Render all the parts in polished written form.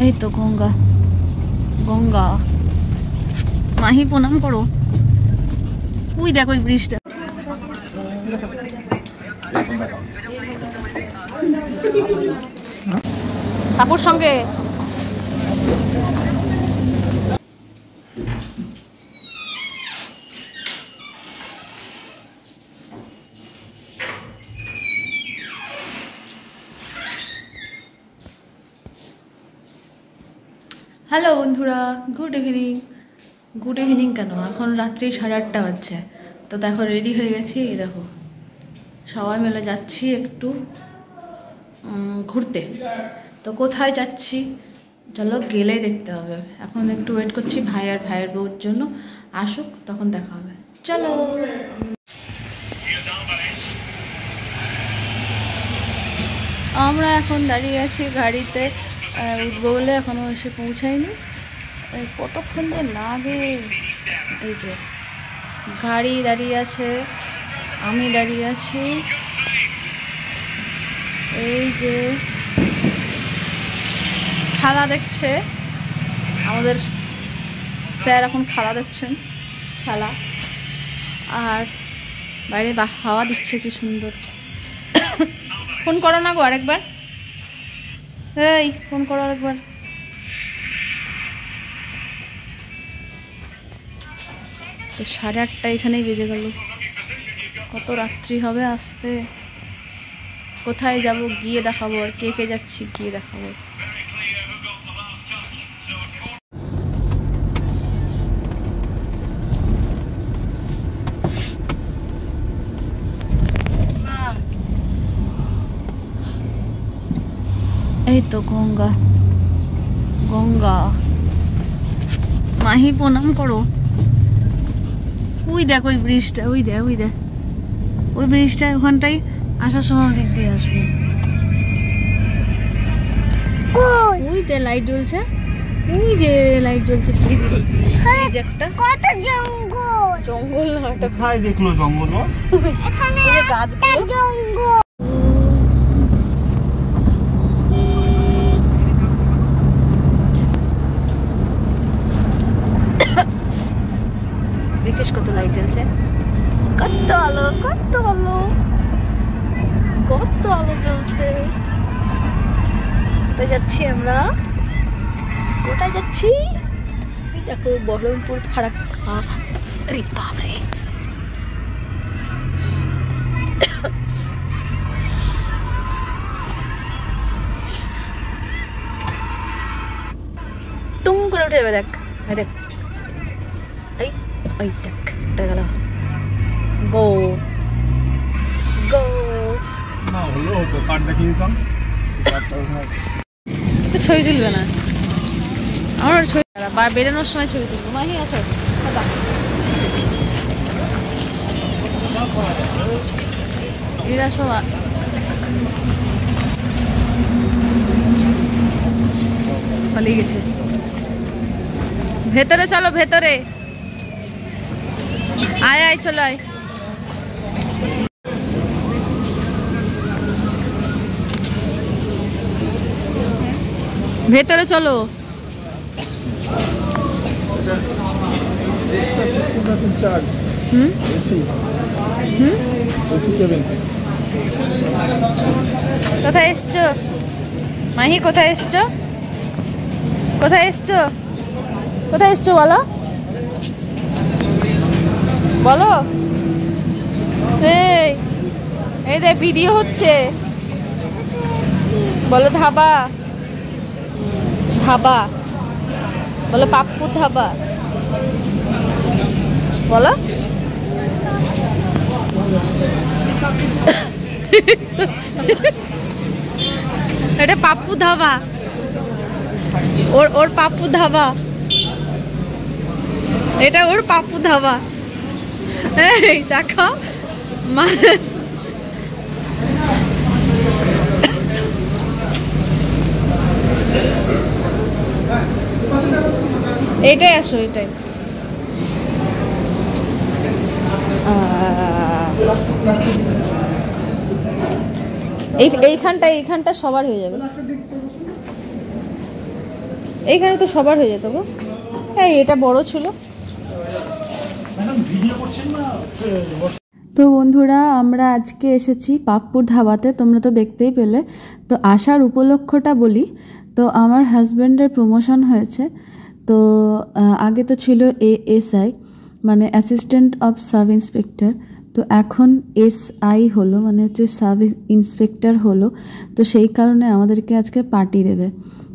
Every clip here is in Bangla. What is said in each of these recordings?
এই তো গঙ্গা গঙ্গা মাহি প্রণাম করো। ওই দেখো ওই ব্রিজটা। ঠাকুর সঙ্গে হ্যালো বন্ধুরা, গুড ইভিনিং কেন, এখন রাত্রি 8:30 বাজছে। তো দেখো রেডি হয়ে গেছি, এই দেখো সবাই মিলে যাচ্ছি একটু ঘুরতে। তো কোথায় যাচ্ছি চলো গেলেই দেখতে হবে। এখন একটু ওয়েট করছি ভাইয়ের বউর জন্য, আসুক তখন দেখা হবে। চলো আমরা এখন দাঁড়িয়ে আছি গাড়িতে, উঠবো বলে এখনো এসে পৌঁছায়নি। কতক্ষণ যে লাগে। এই যে গাড়ি দাঁড়িয়ে আছে, আমি দাঁড়িয়ে আছি। এই যে খেলা দেখছে আমাদের স্যার, এখন খেলা দেখছেন খেলা। আর বাইরে হাওয়া দিচ্ছে কি সুন্দর। ফোন করো না গো আরেকবার, এই ফোন করো আরেকবার। তো 8:30 এখানেই বেজে গেল, কত রাত্রি হবে আসতে। কোথায় যাব গিয়ে দেখাবো, আর কে কে যাচ্ছি গিয়ে দেখাবো। এই তো গঙ্গা গঙ্গা মাহি প্রণাম করো। ওই দেখ ওই ব্রিজটা, ওই ব্রিজটা ওখানটাই আসার সময় দিক দিয়ে আসবে। ওই যে লাইট জ্বলছে, একটা কত জঙ্গল না, একটা ভাই দেখলো জঙ্গল, এখানে গাছগুলো জঙ্গল। দেখছিস কত লাইট জ্বলছে, কত আলো জ্বলছে। কোথায় যাচ্ছি আমরা, কোথায় যাচ্ছি? দেখো বহরমপুর ফারাক্কা। আরে বাপরে, টুং করে উঠে যাবে। দেখ দেখ এই দেখ উঠে গেল। গো না হলো তো কার্ড দেখিয়ে দিতাম, ছবি তুলবে না আমার ছবি, বেরোনোর সময় ছবি তুলবো। মাহি আছো, এরা সব পালিয়ে গেছে। ভেতরে চলো, ভেতরে আয় চলো আয়। ভেতরে চলো। কোথায় এসছো মাহি, কোথায় এসছো বলো বলো। এই দেখ ভিডিও হচ্ছে, বলো ধাবা বলো, পাপ্পু ধাবা বলো। এটা পাপ্পু ধাবা, ওর পাপ্পু ধাবা, এটা ওর পাপ্পু ধাবা। এই দেখো এটাই আসো, এটাই। এইখানটা সবার হয়ে যাবে। এইখানে তো সবার হয়ে যেত গো। এই এটা বড় ছিল। তো বন্ধুরা আমরা আজকে এসেছি পাপ্পুর ধাবাতে, তোমরা তো দেখতেই পেলে। তো আসার উপলক্ষটা বলি, তো আমার হাজব্যান্ডের প্রমোশন হয়েছে। তো আগে তো ছিল এএসআই মানে অ্যাসিস্ট্যান্ট অফ সাব ইন্সপেক্টর, তো এখন এসআই হলো মানে হচ্ছে সাব ইন্সপেক্টর হলো। তো সেই কারণে আমাদেরকে আজকে পার্টি দেবে,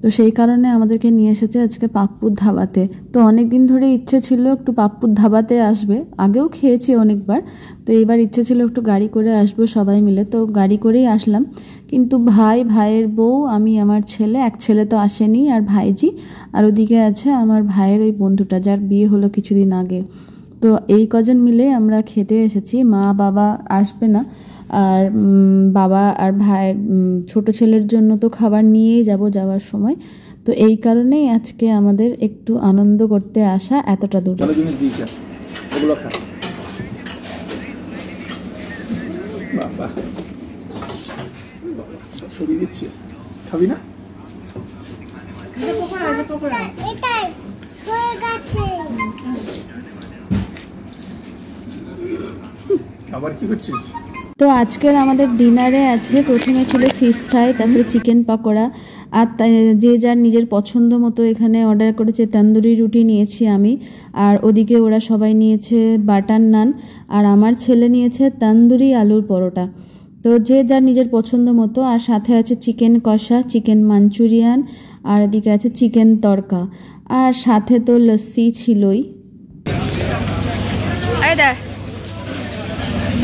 তো সেই কারণে আমাদেরকে নিয়ে এসেছে আজকে পাপ্পুর ধাবাতে। তো অনেক দিন ধরে ইচ্ছে ছিল একটু পাপ্পুর ধাবাতে আসবে, আগেও খেয়েছি অনেকবার। তো এইবার ইচ্ছে ছিল একটু গাড়ি করে আসবো সবাই মিলে, তো গাড়ি করেই আসলাম। কিন্তু ভাইয়ের বউ, আমি, আমার ছেলে, এক ছেলে তো আসেনি, আর ভাইজি, আর ওদিকে আছে আমার ভাইয়ের ওই বন্ধুটা যার বিয়ে হলো কিছুদিন আগে। তো এই কজন মিলে আমরা খেতে এসেছি, মা বাবা আসবে না। আর বাবা আর ভাইয়ের ছোট ছেলের জন্য তো খাবার নিয়েই যাওয়ার সময়। তো এই কারণেই আজকে আমাদের একটু আনন্দ করতে আসা এতটা দূরে। খাবি না? আবার কি করছিস? তো আজকের আমাদের ডিনারে আছে, প্রথমে ছিল ফিশ ফ্রাই, তারপরে চিকেন পকোড়া, আর যে যার নিজের পছন্দ মতো এখানে অর্ডার করেছে। তন্দুরি রুটি নিয়েছি আমি, আর ওদিকে ওরা সবাই নিয়েছে বাটার নান, আর আমার ছেলে নিয়েছে তন্দুরি আলুর পরোটা। তো যে যার নিজের পছন্দ মতো, আর সাথে আছে চিকেন কষা, চিকেন মাঞ্চুরিয়ান, আর এদিকে আছে চিকেন তড়কা, আর সাথে তো লস্যি ছিলই।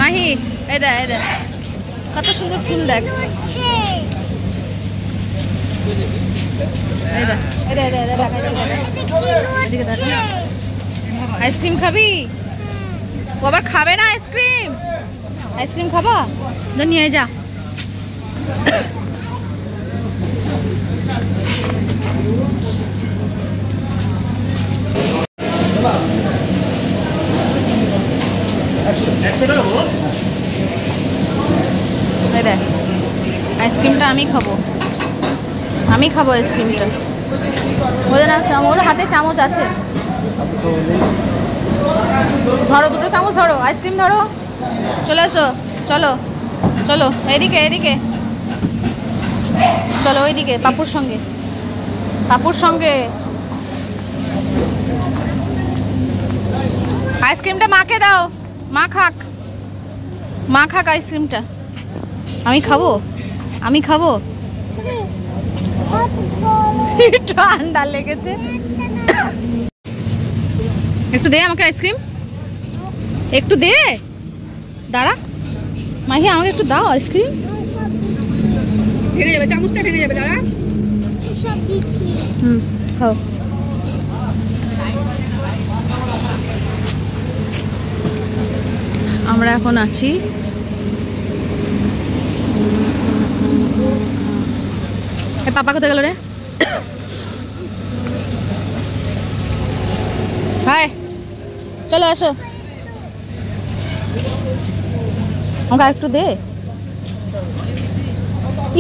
মাহি কত সুন্দর ফুল দেখ। আইসক্রিম খাবি? ও আবার খাবে না আইসক্রিম? আইসক্রিম খাবা? নিয়ে যা। আইসক্রিমটা আমি খাবো আইসক্রিমটা। ওদের না ওর হাতে চামচ আছে, ধরো দুটো চামচ ধরো, আইসক্রিম ধরো, চলে এসো। চলো চলো এদিকে চলো, ওইদিকে পাপুর সঙ্গে। আইসক্রিমটা মাকে দাও, মা খাক আইসক্রিমটা। আমি খাবো ঠান্ডা লেগেছে। একটু দে আমাকে আইসক্রিম, একটু দে, দাঁড়া মাহি, আমাকে একটু দাও আইসক্রিম। ভেঙে যাবে, চামচটা ভেঙে যাবে, দাঁড়া। খাও। আমরা এখন আছি পাপা কোথায় গেল রে? হাই, চলো আসো, আমাকে একটু দে।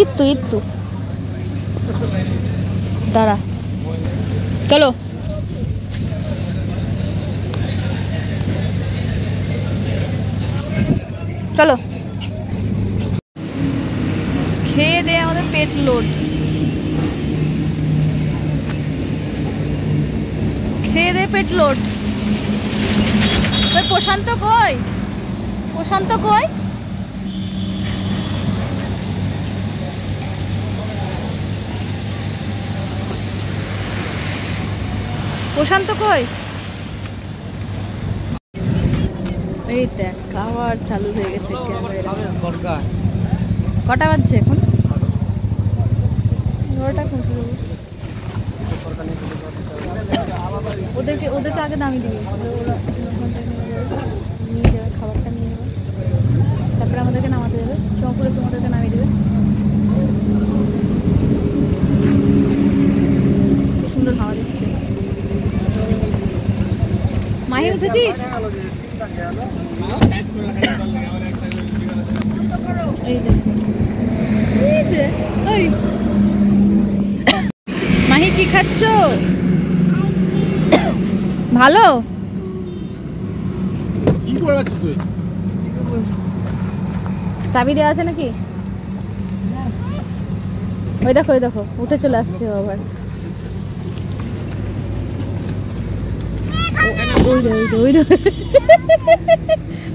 ইত্তু দাঁড়া, চলো। চলো খেয়ে দে, আমাদের পেট লোড। খেয়ে দে, পেট লোড। প্রশান্ত কই? প্রশান্ত কই? এই দেখ খাবার চালু হয়ে গেছে। কটা বাজছে এখন? 11টা। ওদেরকে আগে নামিয়ে দিবি, নিয়ে যাবে খাবারটা, নিয়ে নেবে, তারপরে আমাদেরকে নামাতে দেবে। চমপুরে তোমাদেরকে নামিয়ে দেবে। খুব সুন্দর হাওয়া দিচ্ছে। মাহি উঠেছিস? মাহি কি খাচ্ছ? ভালো কি করে আছিস তুই? চাবি দেওয়া আছে নাকি? ওই দেখো উঠে চলে আসছে ও আবার।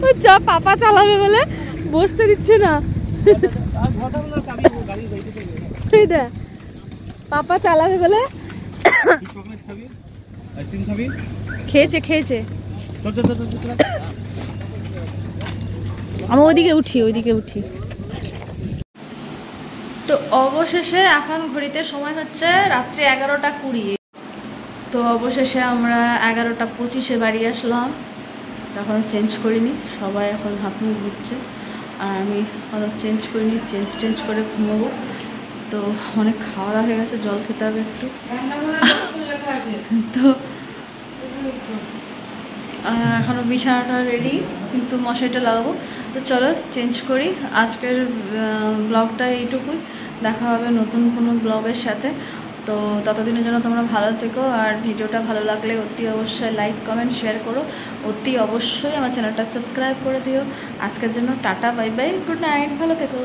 ও চা পাপা চালাবে বলে বসতে দিচ্ছে না। পাপা চালাবে বলে খেয়েছে। আমি ওইদিকে উঠি। তো অবশেষে এখন ঘড়িতে সময় হচ্ছে রাত্রি 11:20। তো অবশেষে আমরা 11:25 বাড়ি আসলাম। এখনও চেঞ্জ করিনি, সবাই এখন হাত মুখ ধুচ্ছে আর আমি এখনও চেঞ্জ করিনি। চেঞ্জ করে ঘুমোবো। তো অনেক খাওয়া দাওয়া হয়ে গেছে, জল খেতে হবে একটু। তো এখনও বিছানাটা রেডি, কিন্তু মশারিটা লাগাবো। তো চলো চেঞ্জ করি। আজকের ব্লগটা এইটুকুই, দেখা হবে নতুন কোনো ব্লগের সাথে। তো ততদিনের জন্য তোমরা ভালো থেকো, আর ভিডিওটা ভালো লাগলে অতি অবশ্যই লাইক কমেন্ট শেয়ার করো। অতি অবশ্যই আমার চ্যানেলটা সাবস্ক্রাইব করে দিও। আজকের জন্য tata, bye bye, good night, ভালো থেকো।